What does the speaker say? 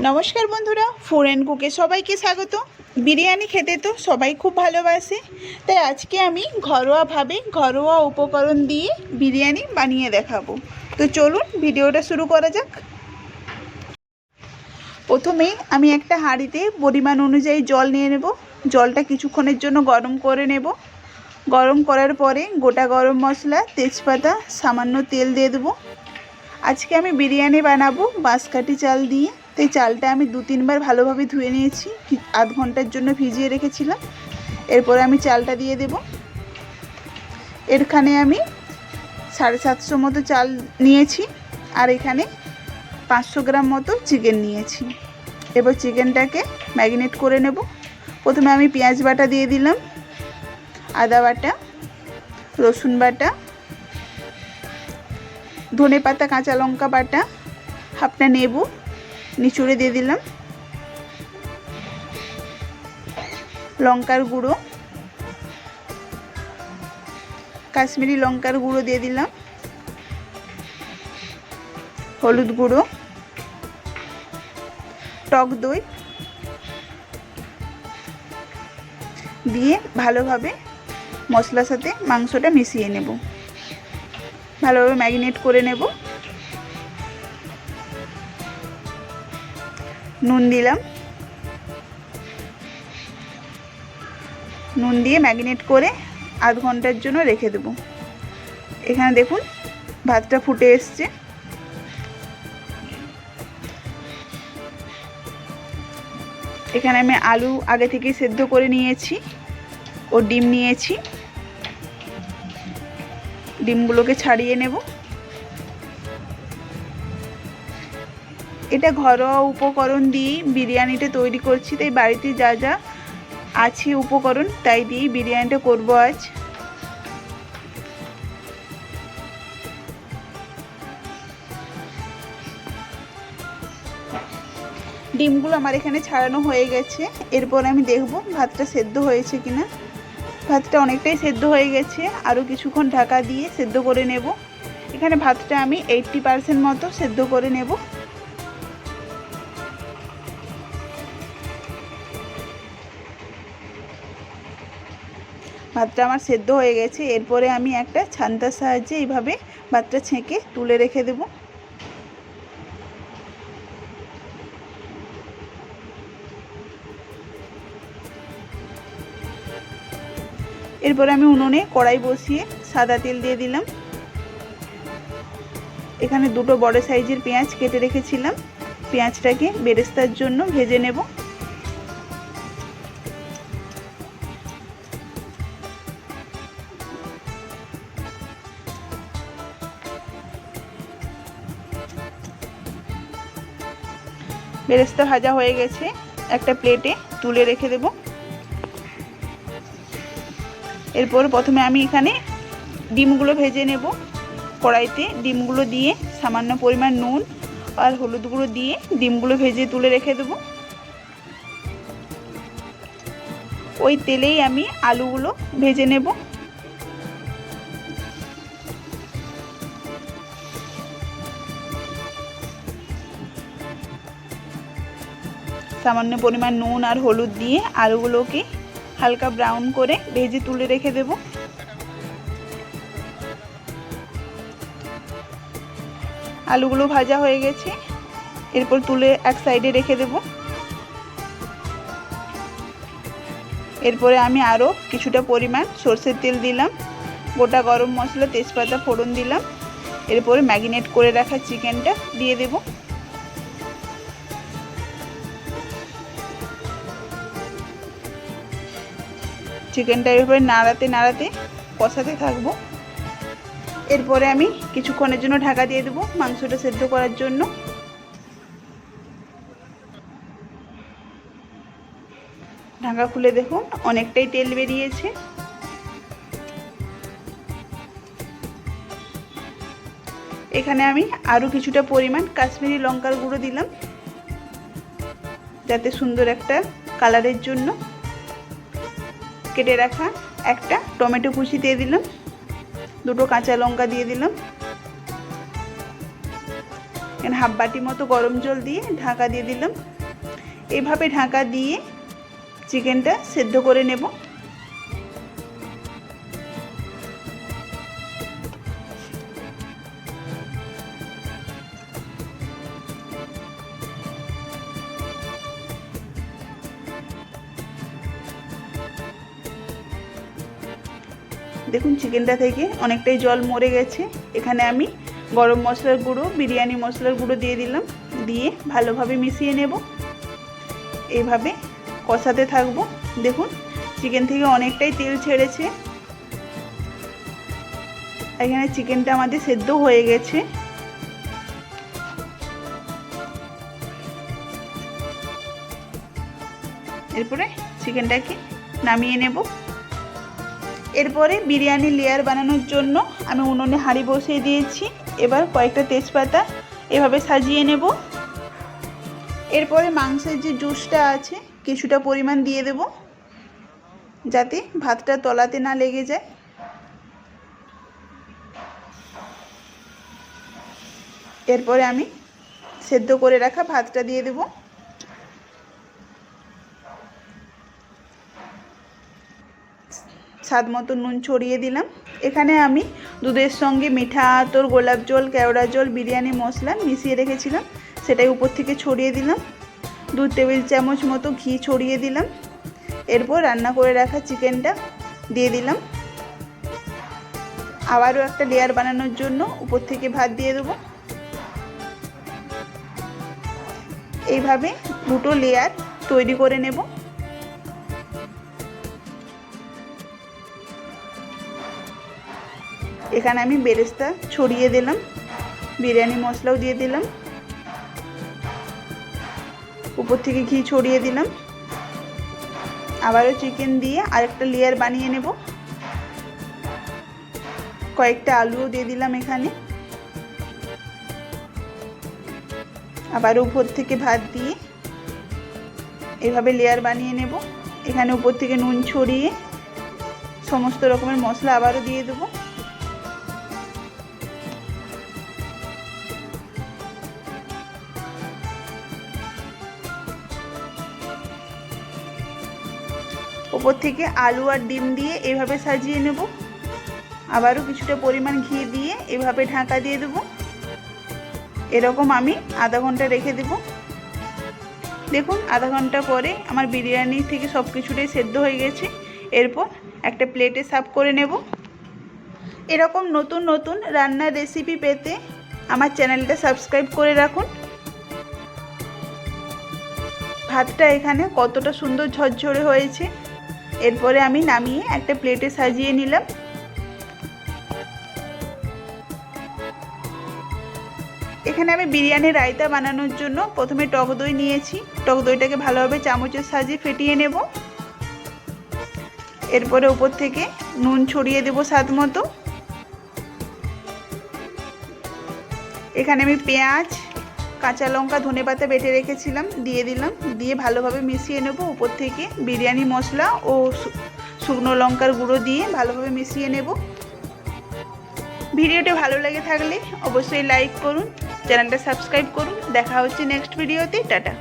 নমস্কার বন্ধুরা, food and কুকে সবাইকে স্বাগত। বিরিয়ানি খেতে তো সবাই খুব ভালোবাসে, তাই আজকে আমি ঘরোয়াভাবে ঘরোয়া উপকরণ দিয়ে বিরিয়ানি বানিয়ে দেখাবো। তো চলুন ভিডিওটা শুরু করা যাক। প্রথমে আমি একটা হাঁড়িতে পরিমাণ অনুযায়ী জল নিয়ে নেব। জলটা কিছুক্ষণের জন্য গরম করে নেব। গরম করার পরে গোটা গরম মশলা, তেজপাতা, সামান্য তেল দিয়ে দেবো। আজকে আমি বিরিয়ানি বানাবো বাঁশকাঠি চাল দিয়ে, তাই চালটা আমি 2-3 বার ভালোভাবে ধুয়ে নিয়েছি, আধ ঘন্টার জন্য ভিজিয়ে রেখেছিলাম। এরপরে আমি চালটা দিয়ে দেব। এখানে আমি 750 মতো চাল নিয়েছি, আর এখানে 500 গ্রাম মতো চিকেন নিয়েছি। এবার চিকেনটাকে ম্যারিনেট করে নেব। প্রথমে আমি পেঁয়াজ বাটা দিয়ে দিলাম, আদা বাটা, রসুন বাটা, ধনে পাতা, কাঁচা লঙ্কা বাটা, হাফটা নেবু নিচুড়ে দিয়ে দিলাম, লঙ্কার গুঁড়ো, কাশ্মীরি লঙ্কার গুঁড়ো দিয়ে দিলাম, হলুদ গুঁড়ো, টক দই দিয়ে ভালোভাবে মশলার সাথে মাংসটা মিশিয়ে নেব। ভালোভাবে ম্যারিনেট করে নেব। নুন দিলাম, নুন দিয়ে ম্যারিনেট করে আধ ঘন্টার জন্য রেখে দেব। এখানে দেখুন ভাতটা ফুটে এসছে। এখানে আমি আলু আগে থেকে সেদ্ধ করে নিয়েছি ও ডিম নিয়েছি। ডিমগুলোকে ছাড়িয়ে নেব। এটা ঘরোয়া উপকরণ দিয়ে বিরিয়ানিটা তৈরি করছি, তাই বাড়িতে যা যা আছে উপকরণ তাই দিয়েই বিরিয়ানিটা করব আজ। ডিমগুলো আমার এখানে ছাড়ানো হয়ে গেছে। এরপর আমি দেখব ভাতটা সেদ্ধ হয়েছে কিনা। ভাতটা অনেকটাই সেদ্ধ হয়ে গেছে, আরও কিছুক্ষণ ঢাকা দিয়ে সেদ্ধ করে নেব। এখানে ভাতটা আমি 80% মতো সেদ্ধ করে নেব। ভাতটা আমার সেদ্ধ হয়ে গেছে। এরপরে আমি একটা ছান্তার সাহায্যে এইভাবে ভাতটা ছেঁকে তুলে রেখে দেব। এরপরে আমি উনুনে কড়াই বসিয়ে সাদা তেল দিয়ে দিলাম। এখানে দুটো বড় সাইজের পেঁয়াজ কেটে রেখেছিলাম। পেঁয়াজটাকে বেরেস্তার জন্য ভেজে নেব। বেরেস্তা ভাজা হয়ে গেছে, একটা প্লেটে তুলে রেখে দেব। এরপর প্রথমে আমি এখানে ডিমগুলো ভেজে নেব। কড়াইতে ডিমগুলো দিয়ে সামান্য পরিমাণ নুন আর হলুদ গুঁড়ো দিয়ে ডিমগুলো ভেজে তুলে রেখে দেব। ওই তেলেই আমি আলুগুলো ভেজে নেব। সামান্য পরিমাণ নুন আর হলুদ দিয়ে আলুগুলোকে হালকা ব্রাউন করে ভেজে তুলে রেখে দেব। আলুগুলো ভাজা হয়ে গেছে, এরপর তুলে এক সাইডে রেখে দেব। এরপরে আমি আরও কিছুটা পরিমাণ সরষের তেল দিলাম, গোটা গরম মশলা, তেজপাতা ফোড়ন দিলাম। এরপরে ম্যারিনেট করে রাখা চিকেনটা দিয়ে দেব। চিকেনটা এভাবে নাড়াতে নাড়াতে কষাতে থাকবো। এরপরে আমি কিছুক্ষণের জন্য ঢাকা দিয়ে দেবো মাংসটা সেদ্ধ করার জন্য। ঢাকা খুলে দেখুন অনেকটাই তেল বেরিয়েছে। এখানে আমি আরও কিছুটা পরিমাণ কাশ্মীরি লঙ্কার গুঁড়ো দিলাম, যাতে সুন্দর একটা কালারের জন্য। কেটে রাখা একটা টমেটো কুচি দিয়ে দিলাম, দুটো কাঁচা লঙ্কা দিয়ে দিলাম। এখানে হাফ বাটি মতো গরম জল দিয়ে ঢাকা দিয়ে দিলাম। এইভাবে ঢাকা দিয়ে চিকেনটা সেদ্ধ করে নেব। দেখুন চিকেনটা থেকে অনেকটাই জল মরে গেছে। এখানে আমি গরম মশলার গুঁড়ো, বিরিয়ানি মশলার গুঁড়ো দিয়ে দিলাম, দিয়ে ভালোভাবে মিশিয়ে নেব। এইভাবে কষাতে থাকবো। দেখুন চিকেন থেকে অনেকটাই তেল ছেড়েছে। এখানে চিকেনটা আমাদের সেদ্ধ হয়ে গেছে। এরপরে চিকেনটাকে নামিয়ে নেব। এরপরে বিরিয়ানি লেয়ার বানানোর জন্য আমি উনুনে হাঁড়ি বসিয়ে দিয়েছি। এবার কয়েকটা তেজপাতা এভাবে সাজিয়ে নেব। এরপরে মাংসের যে জুসটা আছে কিছুটা পরিমাণ দিয়ে দেব, যাতে ভাতটা তলাতে না লেগে যায়। এরপরে আমি সেদ্ধ করে রাখা ভাতটা দিয়ে দেব। স্বাদ মতো নুন ছড়িয়ে দিলাম। এখানে আমি দুধের সঙ্গে মিঠা আতর, গোলাপ জল, কেওড়া জল, বিরিয়ানি মশলা মিশিয়ে রেখেছিলাম, সেটাই উপর থেকে ছড়িয়ে দিলাম। 2 টেবিল চামচ মতো ঘি ছড়িয়ে দিলাম। এরপর রান্না করে রাখা চিকেনটা দিয়ে দিলাম। আবারও একটা লেয়ার বানানোর জন্য উপর থেকে ভাত দিয়ে দেবো। এইভাবে 2টো লেয়ার তৈরি করে নেব। এখানে আমি বেরেস্তা ছড়িয়ে দিলাম, বিরিয়ানি মশলাও দিয়ে দিলাম, উপর থেকে ঘি ছড়িয়ে দিলাম। আবারও চিকেন দিয়ে আরেকটা লেয়ার বানিয়ে নেব। কয়েকটা আলুও দিয়ে দিলাম এখানে। আবার উপর থেকে ভাত দিয়ে এভাবে লেয়ার বানিয়ে নেব। এখানে উপর থেকে নুন ছড়িয়ে সমস্ত রকমের মশলা আবারও দিয়ে দেবো। উপর থেকে আলু আর ডিম দিয়ে এভাবে সাজিয়ে নেব। আবারও কিছুটা পরিমাণ ঘি দিয়ে এভাবে ঢাকা দিয়ে দেব। এরকম আমি আধা ঘন্টা রেখে দেব। দেখুন আধা ঘন্টা পরে আমার বিরিয়ানি থেকে সব কিছুটাই সেদ্ধ হয়ে গেছে। এরপর একটা প্লেটে সার্ভ করে নেব। এরকম নতুন নতুন রান্নার রেসিপি পেতে আমার চ্যানেলটা সাবস্ক্রাইব করে রাখুন। ভাতটা এখানে কতটা সুন্দর ঝরঝরে হয়েছে। এরপরে আমি নামিয়ে একটা প্লেটে সাজিয়ে নিলাম। এখানে আমি বিরিয়ানি রায়তা বানানোর জন্য প্রথমে টক দই নিয়েছি। টক দইটাকে ভালোভাবে চামচের সাহায্যে ফেটিয়ে নেব। এরপরে উপর থেকে নুন ছড়িয়ে দেব স্বাদ মতো। এখানে আমি পেঁয়াজ, কাঁচা লঙ্কা, ধনেপাতা বেটে রেখেছিলাম, দিয়ে দিলাম। দিয়ে ভালোভাবে মিশিয়ে নেব। উপর থেকে বিরিয়ানি মশলা ও শুকনো লঙ্কার গুঁড়ো দিয়ে ভালোভাবে মিশিয়ে নেব। ভিডিওটি ভালো লেগে থাকলে অবশ্যই লাইক করুন, চ্যানেলটা সাবস্ক্রাইব করুন। দেখা হচ্ছে নেক্সট ভিডিওতে। টাটা।